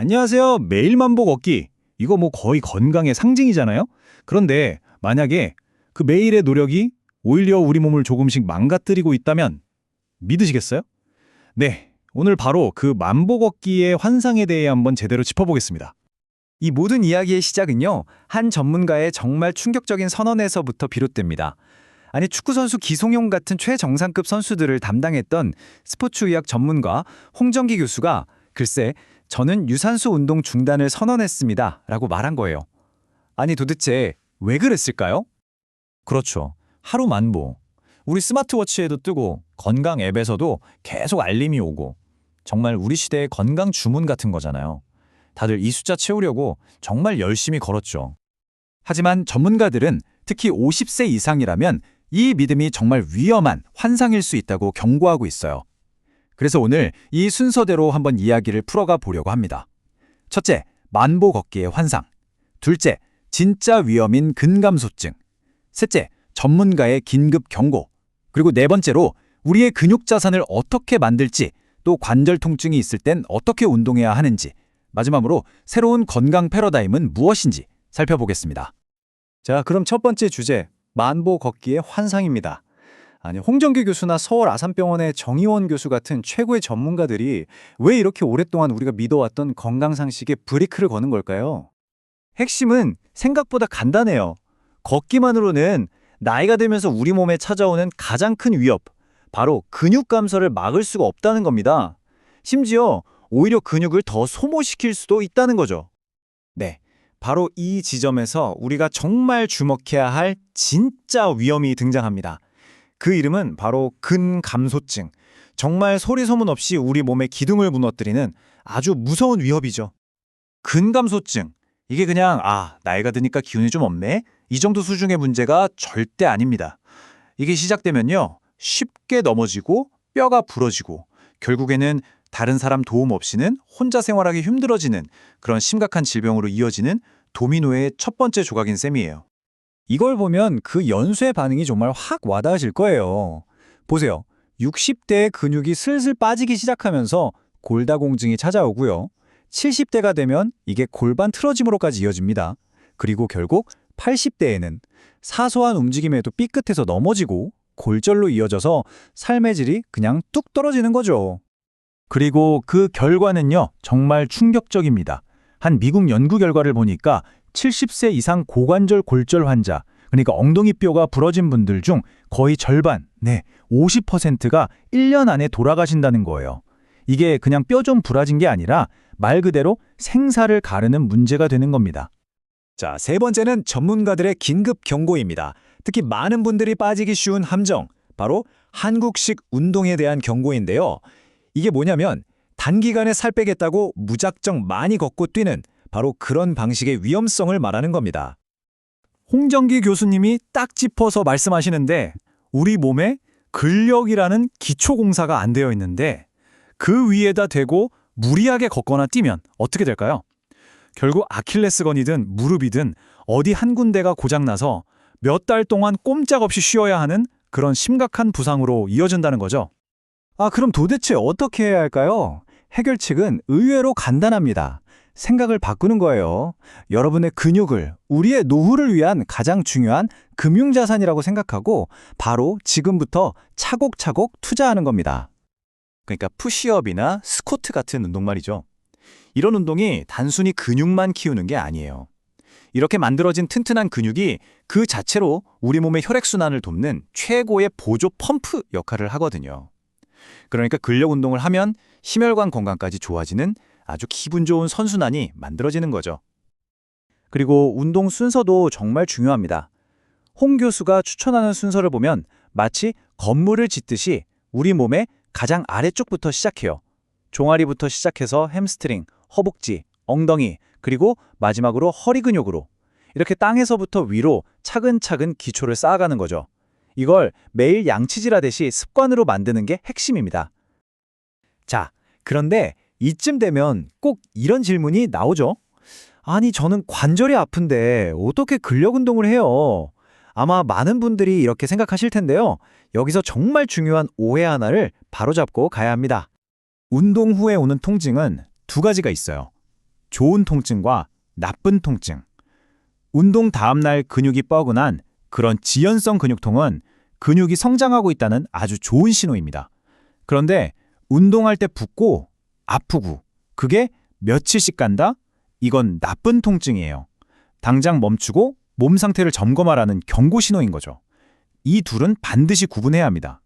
안녕하세요. 매일 만보 걷기. 이거 뭐 거의 건강의 상징이잖아요? 그런데 만약에 그 매일의 노력이 오히려 우리 몸을 조금씩 망가뜨리고 있다면 믿으시겠어요? 네. 오늘 바로 그 만보 걷기의 환상에 대해 한번 제대로 짚어보겠습니다. 이 모든 이야기의 시작은요, 한 전문가의 정말 충격적인 선언에서부터 비롯됩니다. 아니, 축구선수 기송용 같은 최정상급 선수들을 담당했던 스포츠의학 전문가 홍정기 교수가 글쎄, 저는 유산소 운동 중단을 선언했습니다 라고 말한 거예요. 아니, 도대체 왜 그랬을까요? 그렇죠. 하루 만보. 우리 스마트워치에도 뜨고 건강 앱에서도 계속 알림이 오고 정말 우리 시대의 건강 주문 같은 거잖아요. 다들 이 숫자 채우려고 정말 열심히 걸었죠. 하지만 전문가들은 특히 50세 이상이라면 이 믿음이 정말 위험한 환상일 수 있다고 경고하고 있어요. 그래서 오늘 이 순서대로 한번 이야기를 풀어가 보려고 합니다. 첫째, 만보 걷기의 환상. 둘째, 진짜 위험인 근감소증. 셋째, 전문가의 긴급 경고. 그리고 네 번째로 우리의 근육 자산을 어떻게 만들지, 또 관절 통증이 있을 땐 어떻게 운동해야 하는지, 마지막으로 새로운 건강 패러다임은 무엇인지 살펴보겠습니다. 자, 그럼 첫 번째 주제, 만보 걷기의 환상입니다. 아니, 홍정기 교수나 서울 아산병원의 정의원 교수 같은 최고의 전문가들이 왜 이렇게 오랫동안 우리가 믿어왔던 건강상식에 브레이크를 거는 걸까요? 핵심은 생각보다 간단해요. 걷기만으로는 나이가 들면서 우리 몸에 찾아오는 가장 큰 위협, 바로 근육 감소를 막을 수가 없다는 겁니다. 심지어 오히려 근육을 더 소모시킬 수도 있다는 거죠. 네, 바로 이 지점에서 우리가 정말 주목해야 할 진짜 위험이 등장합니다. 그 이름은 바로 근감소증. 정말 소리 소문 없이 우리 몸의 기둥을 무너뜨리는 아주 무서운 위협이죠. 근감소증. 이게 그냥 나이가 드니까 기운이 좀 없네? 이 정도 수준의 문제가 절대 아닙니다. 이게 시작되면요, 쉽게 넘어지고 뼈가 부러지고 결국에는 다른 사람 도움 없이는 혼자 생활하기 힘들어지는 그런 심각한 질병으로 이어지는 도미노의 첫 번째 조각인 셈이에요. 이걸 보면 그 연쇄 반응이 정말 확 와닿으실 거예요. 보세요. 60대의 근육이 슬슬 빠지기 시작하면서 골다공증이 찾아오고요. 70대가 되면 이게 골반 틀어짐으로까지 이어집니다. 그리고 결국 80대에는 사소한 움직임에도 삐끗해서 넘어지고 골절로 이어져서 삶의 질이 그냥 뚝 떨어지는 거죠. 그리고 그 결과는요, 정말 충격적입니다. 한 미국 연구 결과를 보니까 70세 이상 고관절 골절 환자, 그러니까 엉덩이뼈가 부러진 분들 중 거의 절반, 50%가 1년 안에 돌아가신다는 거예요. 이게 그냥 뼈 좀 부러진 게 아니라 말 그대로 생사를 가르는 문제가 되는 겁니다. 자, 세 번째는 전문가들의 긴급 경고입니다. 특히 많은 분들이 빠지기 쉬운 함정, 바로 한국식 운동에 대한 경고인데요. 이게 뭐냐면 단기간에 살 빼겠다고 무작정 많이 걷고 뛰는 바로 그런 방식의 위험성을 말하는 겁니다. 홍정기 교수님이 딱 짚어서 말씀하시는데 우리 몸에 근력이라는 기초공사가 안 되어 있는데 그 위에다 대고 무리하게 걷거나 뛰면 어떻게 될까요? 결국 아킬레스건이든 무릎이든 어디 한 군데가 고장나서 몇 달 동안 꼼짝없이 쉬어야 하는 그런 심각한 부상으로 이어진다는 거죠. 그럼 도대체 어떻게 해야 할까요? 해결책은 의외로 간단합니다. 생각을 바꾸는 거예요. 여러분의 근육을 우리의 노후를 위한 가장 중요한 금융자산이라고 생각하고 바로 지금부터 차곡차곡 투자하는 겁니다. 그러니까 푸시업이나 스쿼트 같은 운동 말이죠. 이런 운동이 단순히 근육만 키우는 게 아니에요. 이렇게 만들어진 튼튼한 근육이 그 자체로 우리 몸의 혈액순환을 돕는 최고의 보조 펌프 역할을 하거든요. 그러니까 근력 운동을 하면 심혈관 건강까지 좋아지는 아주 기분 좋은 선순환이 만들어지는 거죠. 그리고 운동 순서도 정말 중요합니다. 홍 교수가 추천하는 순서를 보면 마치 건물을 짓듯이 우리 몸의 가장 아래쪽부터 시작해요. 종아리부터 시작해서 햄스트링, 허벅지, 엉덩이, 그리고 마지막으로 허리 근육으로 이렇게 땅에서부터 위로 차근차근 기초를 쌓아가는 거죠. 이걸 매일 양치질하듯이 습관으로 만드는 게 핵심입니다. 자, 그런데 이쯤 되면 꼭 이런 질문이 나오죠. 아니, 저는 관절이 아픈데 어떻게 근력 운동을 해요? 아마 많은 분들이 이렇게 생각하실 텐데요. 여기서 정말 중요한 오해 하나를 바로잡고 가야 합니다. 운동 후에 오는 통증은 두 가지가 있어요. 좋은 통증과 나쁜 통증. 운동 다음 날 근육이 뻐근한 그런 지연성 근육통은 근육이 성장하고 있다는 아주 좋은 신호입니다. 그런데 운동할 때 붓고 아프고 그게 며칠씩 간다? 이건 나쁜 통증이에요. 당장 멈추고 몸 상태를 점검하라는 경고 신호인 거죠. 이 둘은 반드시 구분해야 합니다.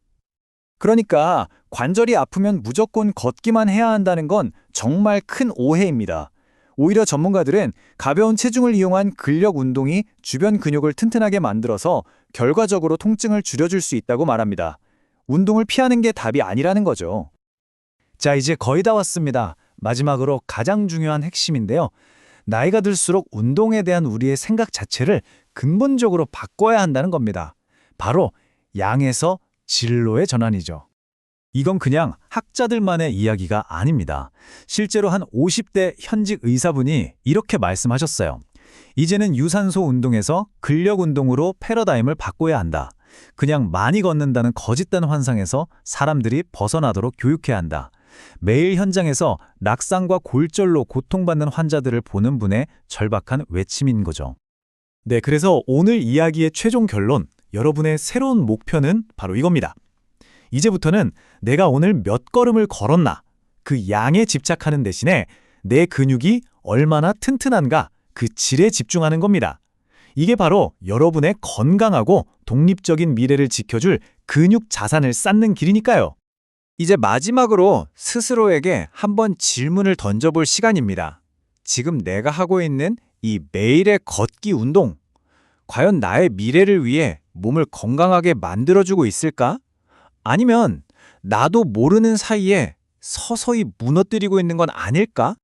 그러니까 관절이 아프면 무조건 걷기만 해야 한다는 건 정말 큰 오해입니다. 오히려 전문가들은 가벼운 체중을 이용한 근력 운동이 주변 근육을 튼튼하게 만들어서 결과적으로 통증을 줄여줄 수 있다고 말합니다. 운동을 피하는 게 답이 아니라는 거죠. 자, 이제 거의 다 왔습니다. 마지막으로 가장 중요한 핵심인데요. 나이가 들수록 운동에 대한 우리의 생각 자체를 근본적으로 바꿔야 한다는 겁니다. 바로 양에서 질로의 전환이죠. 이건 그냥 학자들만의 이야기가 아닙니다. 실제로 한 50대 현직 의사분이 이렇게 말씀하셨어요. 이제는 유산소 운동에서 근력 운동으로 패러다임을 바꿔야 한다. 그냥 많이 걷는다는 거짓된 환상에서 사람들이 벗어나도록 교육해야 한다. 매일 현장에서 낙상과 골절로 고통받는 환자들을 보는 분의 절박한 외침인 거죠. 네, 그래서 오늘 이야기의 최종 결론, 여러분의 새로운 목표는 바로 이겁니다. 이제부터는 내가 오늘 몇 걸음을 걸었나, 그 양에 집착하는 대신에 내 근육이 얼마나 튼튼한가, 그 질에 집중하는 겁니다. 이게 바로 여러분의 건강하고 독립적인 미래를 지켜줄 근육 자산을 쌓는 길이니까요. 이제 마지막으로 스스로에게 한번 질문을 던져볼 시간입니다. 지금 내가 하고 있는 이 매일의 걷기 운동, 과연 나의 미래를 위해 몸을 건강하게 만들어주고 있을까? 아니면 나도 모르는 사이에 서서히 무너뜨리고 있는 건 아닐까?